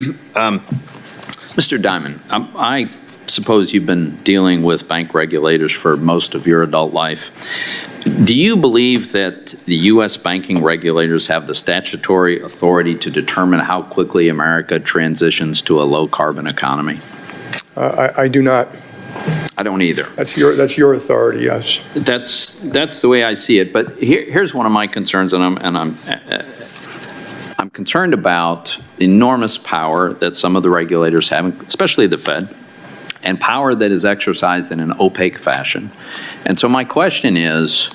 Mr. Diamond, I suppose you've been dealing with bank regulators for most of your adult life. Do you believe that the U.S. banking regulators have the statutory authority to determine how quickly America transitions to a low-carbon economy? I do not. I don't either. That's your authority, yes. That's the way I see it. But here's one of my concerns, and I'm concerned about the enormous power that some of the regulators have, especially the Fed, and power that is exercised in an opaque fashion. And so my question is,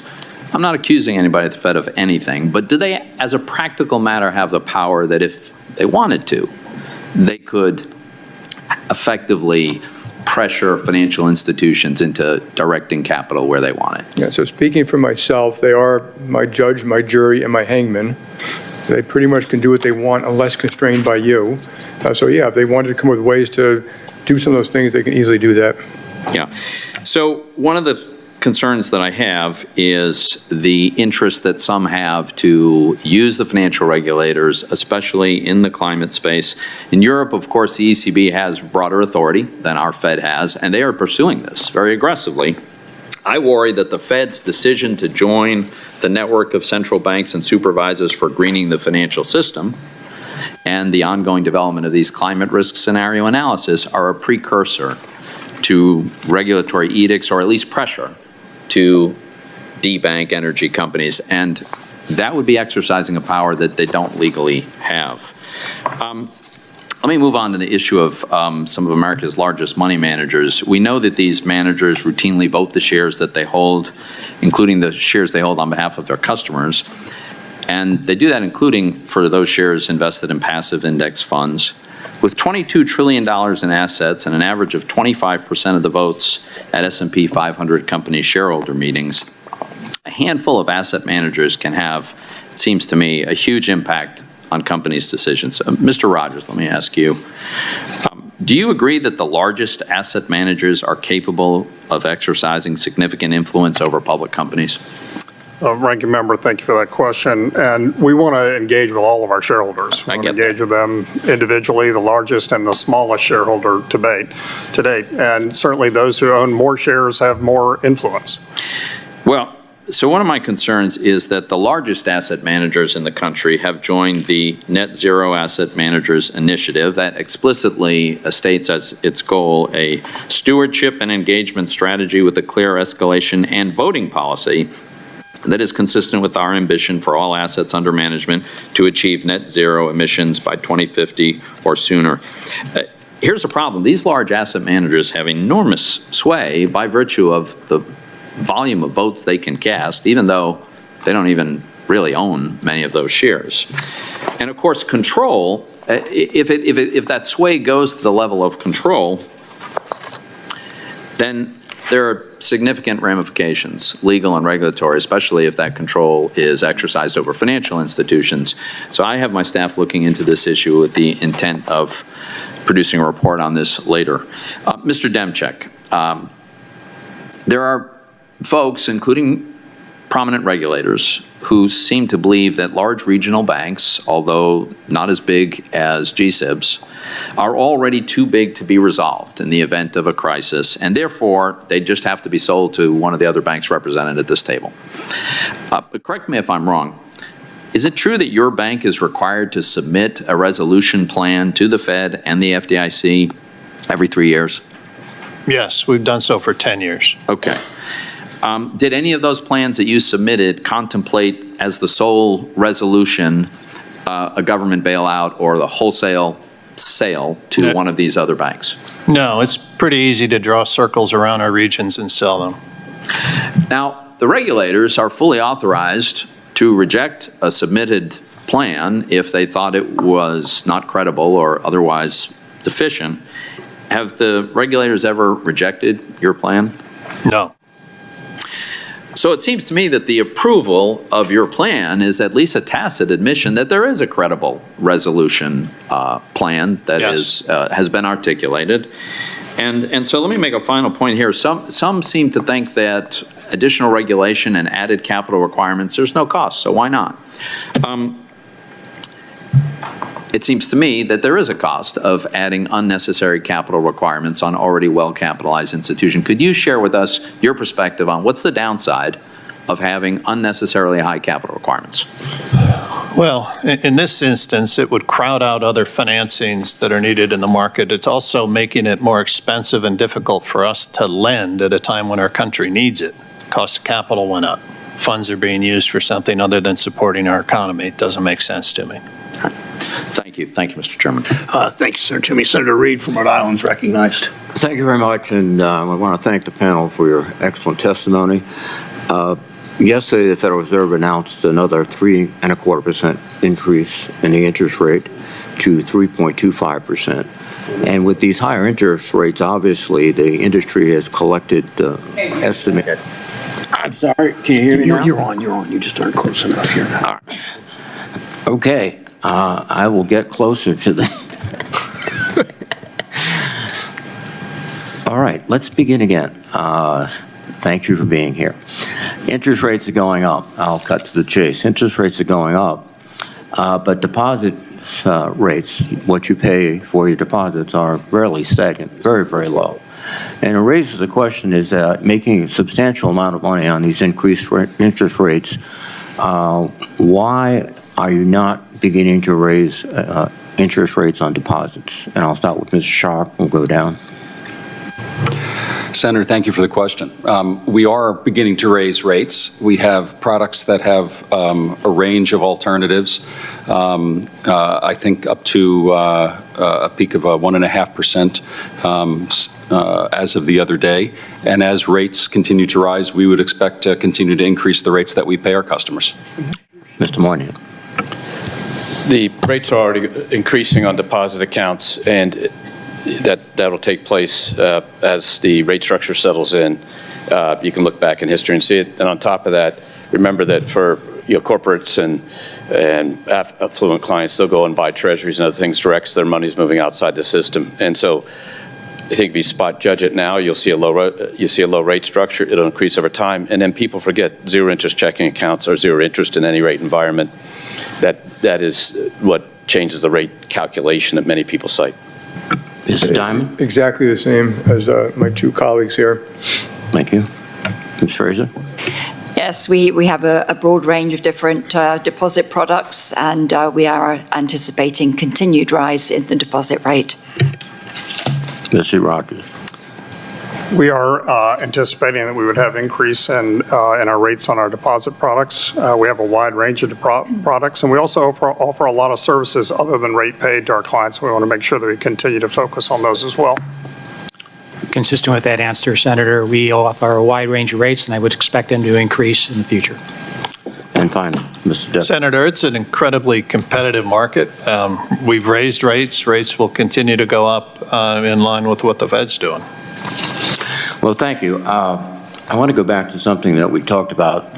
I'm not accusing anybody at the Fed of anything, but do they, as a practical matter, have the power that if they wanted to, they could effectively pressure financial institutions into directing capital where they want it? Yeah, so speaking for myself, they are my judge, my jury, and my hangman. They pretty much can do what they want unless constrained by you. So yeah, if they wanted to come up with ways to do some of those things, they can easily do that. Yeah. So one of the concerns that I have is the interest that some have to use the financial regulators, especially in the climate space. In Europe, of course, the ECB has broader authority than our Fed has, and they are pursuing this very aggressively. I worry that the Fed's decision to join the network of central banks and supervisors for greening the financial system and the ongoing development of these climate risk scenario analysis are a precursor to regulatory edicts, or at least pressure to debank energy companies, and that would be exercising a power that they don't legally have. Let me move on to the issue of some of America's largest money managers. We know that these managers routinely vote the shares that they hold, including the shares they hold on behalf of their customers. And they do that including for those shares invested in passive index funds. With $22 trillion in assets and an average of 25% of the votes at S&P 500 company shareholder meetings, a handful of asset managers can have, it seems to me, a huge impact on companies' decisions. Mr. Rogers, let me ask you, do you agree that the largest asset managers are capable of exercising significant influence over public companies? Ranking Member, thank you for that question. And we want to engage with all of our shareholders. We want to engage with them individually, the largest and the smallest shareholder to date. And certainly those who own more shares have more influence. Well, so one of my concerns is that the largest asset managers in the country have joined the Net Zero Asset Managers Initiative that explicitly states as its goal a stewardship and engagement strategy with a clear escalation and voting policy that is consistent with our ambition for all assets under management to achieve net zero emissions by 2050 or sooner. Here's the problem. These large asset managers have enormous sway by virtue of the volume of votes they can cast, even though they don't even really own many of those shares. And of course, control, if that sway goes to the level of control, then there are significant ramifications, legal and regulatory, especially if that control is exercised over financial institutions. So I have my staff looking into this issue with the intent of producing a report on this later. Mr. Demchek, there are folks, including prominent regulators, who seem to believe that large regional banks, although not as big as GSIBs, are already too big to be resolved in the event of a crisis, and therefore they just have to be sold to one of the other banks represented at this table. But correct me if I'm wrong. Is it true that your bank is required to submit a resolution plan to the Fed and the FDIC every 3 years? Yes, we've done so for 10 years. Okay. Did any of those plans that you submitted contemplate as the sole resolution a government bailout or the wholesale sale to one of these other banks? No, it's pretty easy to draw circles around our regions and sell them. Now, the regulators are fully authorized to reject a submitted plan if they thought it was not credible or otherwise deficient. Have the regulators ever rejected your plan? No. So it seems to me that the approval of your plan is at least a tacit admission that there is a credible resolution plan that has been articulated. And so let me make a final point here. Some seem to think that additional regulation and added capital requirements, there's no cost, so why not? it seems to me that there is a cost of adding unnecessary capital requirements on already well-capitalized institutions. Could you share with us your perspective on what's the downside of having unnecessarily high capital requirements? Well, in this instance, it would crowd out other financings that are needed in the market. It's also making it more expensive and difficult for us to lend at a time when our country needs it. Cost of capital went up. Funds are being used for something other than supporting our economy. It doesn't make sense to me. Thank you. Thank you, Mr. Chairman. Thank you, Senator Toomey. Senator Reid from Rhode Island is recognized. Thank you very much, and I want to thank the panel for your excellent testimony. Yesterday, the Federal Reserve announced another 3.25% increase in the interest rate to 3.25%. And with these higher interest rates, obviously, the industry has collected estimated. I'm sorry, can you hear me now? You're on. You just aren't close enough here. All right. Okay, I will get closer to the... All right, let's begin again. Thank you for being here. Interest rates are going up. I'll cut to the chase. Interest rates are going up, but deposit rates, what you pay for your deposits, are rarely stagnant, very, very low. And it raises the question, is that making a substantial amount of money on these increased interest rates, why are you not beginning to raise interest rates on deposits? And I'll start with Mr. Sharp. We'll go down. Senator, thank you for the question. We are beginning to raise rates. We have products that have a range of alternatives, I think up to a peak of 1.5% as of the other day. And as rates continue to rise, we would expect to continue to increase the rates that we pay our customers. Mr. Moynihan. The rates are already increasing on deposit accounts, and that'll take place as the rate structure settles in. You can look back in history and see it. And on top of that, remember that for corporates and affluent clients, they'll go and buy treasuries and other things direct, so their money's moving outside the system. And so I think if you spot judge it now, you'll see a low rate structure. It'll increase over time, and then people forget zero interest checking accounts or zero interest in any rate environment. That is what changes the rate calculation that many people cite. Mr. Diamond? Exactly the same as my two colleagues here. Thank you. Ms. Fraser? Yes, we have a broad range of different deposit products, and we are anticipating continued rise in the deposit rate. Mr. Rogers? We are anticipating that we would have increase in our rates on our deposit products. We have a wide range of products, and we also offer a lot of services other than rate paid to our clients. We want to make sure that we continue to focus on those as well. Consistent with that answer, Senator, we offer a wide range of rates, and I would expect them to increase in the future. And finally, Mr. Depp. Senator, it's an incredibly competitive market. We've raised rates. Rates will continue to go up in line with what the Fed's doing. Well, thank you. I want to go back to something that we talked about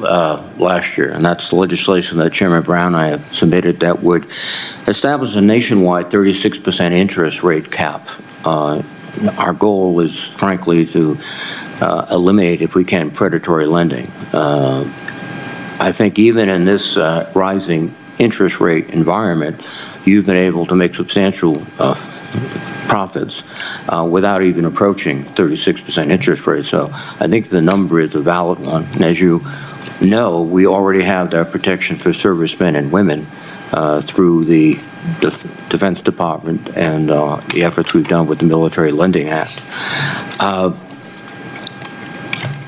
last year, and that's the legislation that Chairman Brown and I have submitted that would establish a nationwide 36% interest rate cap. Our goal is, frankly, to eliminate, if we can, predatory lending. I think even in this rising interest rate environment, you've been able to make substantial profits without even approaching 36% interest rate. So I think the number is a valid one. And as you know, we already have that protection for servicemen and women through the Defense Department and the efforts we've done with the Military Lending Act.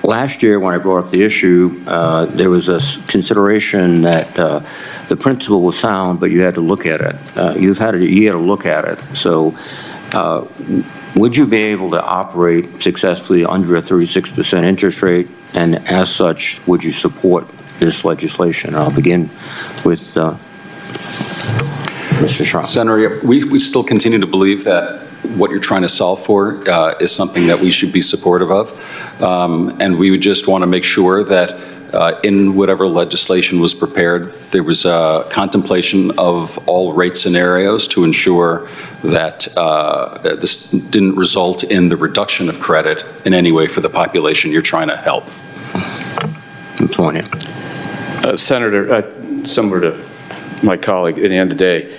Last year, when I brought up the issue, there was a consideration that the principle was sound, but you had to look at it. You had to look at it. So would you be able to operate successfully under a 36% interest rate? And as such, would you support this legislation? I'll begin with Mr. Sharp. Senator, we still continue to believe that what you're trying to solve for is something that we should be supportive of. And we would just want to make sure that in whatever legislation was prepared, there was a contemplation of all rate scenarios to ensure that this didn't result in the reduction of credit in any way for the population you're trying to help. Senator, similar to my colleague, at the end of the day,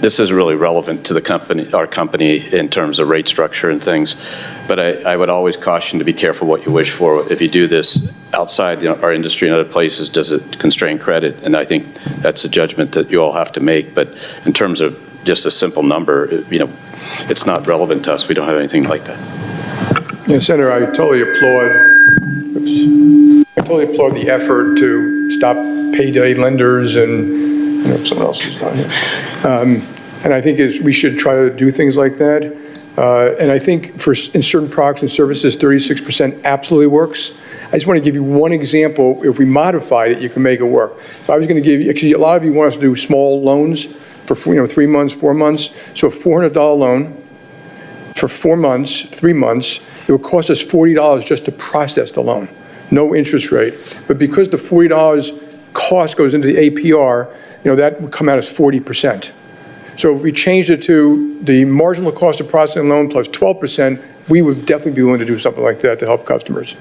this is really relevant to the company, our company, in terms of rate structure and things. But I would always caution to be careful what you wish for. If you do this outside our industry and other places, does it constrain credit? And I think that's a judgment that you all have to make. But in terms of just a simple number, it's not relevant to us. We don't have anything like that. Yeah, Senator, I totally applaud the effort to stop payday lenders and someone else is on here. And I think we should try to do things like that. And I think in certain products and services, 36% absolutely works. I just want to give you one example. If we modified it, you can make it work. If I was going to give you, actually, a lot of you want us to do small loans for 3 months, 4 months. So a $400 loan for 4 months, 3 months, it would cost us $40 just to process the loan. No interest rate. But because the $40 cost goes into the APR, that would come out as 40%. So if we changed it to the marginal cost of processing a loan plus 12%, we would definitely be willing to do something like that to help customers.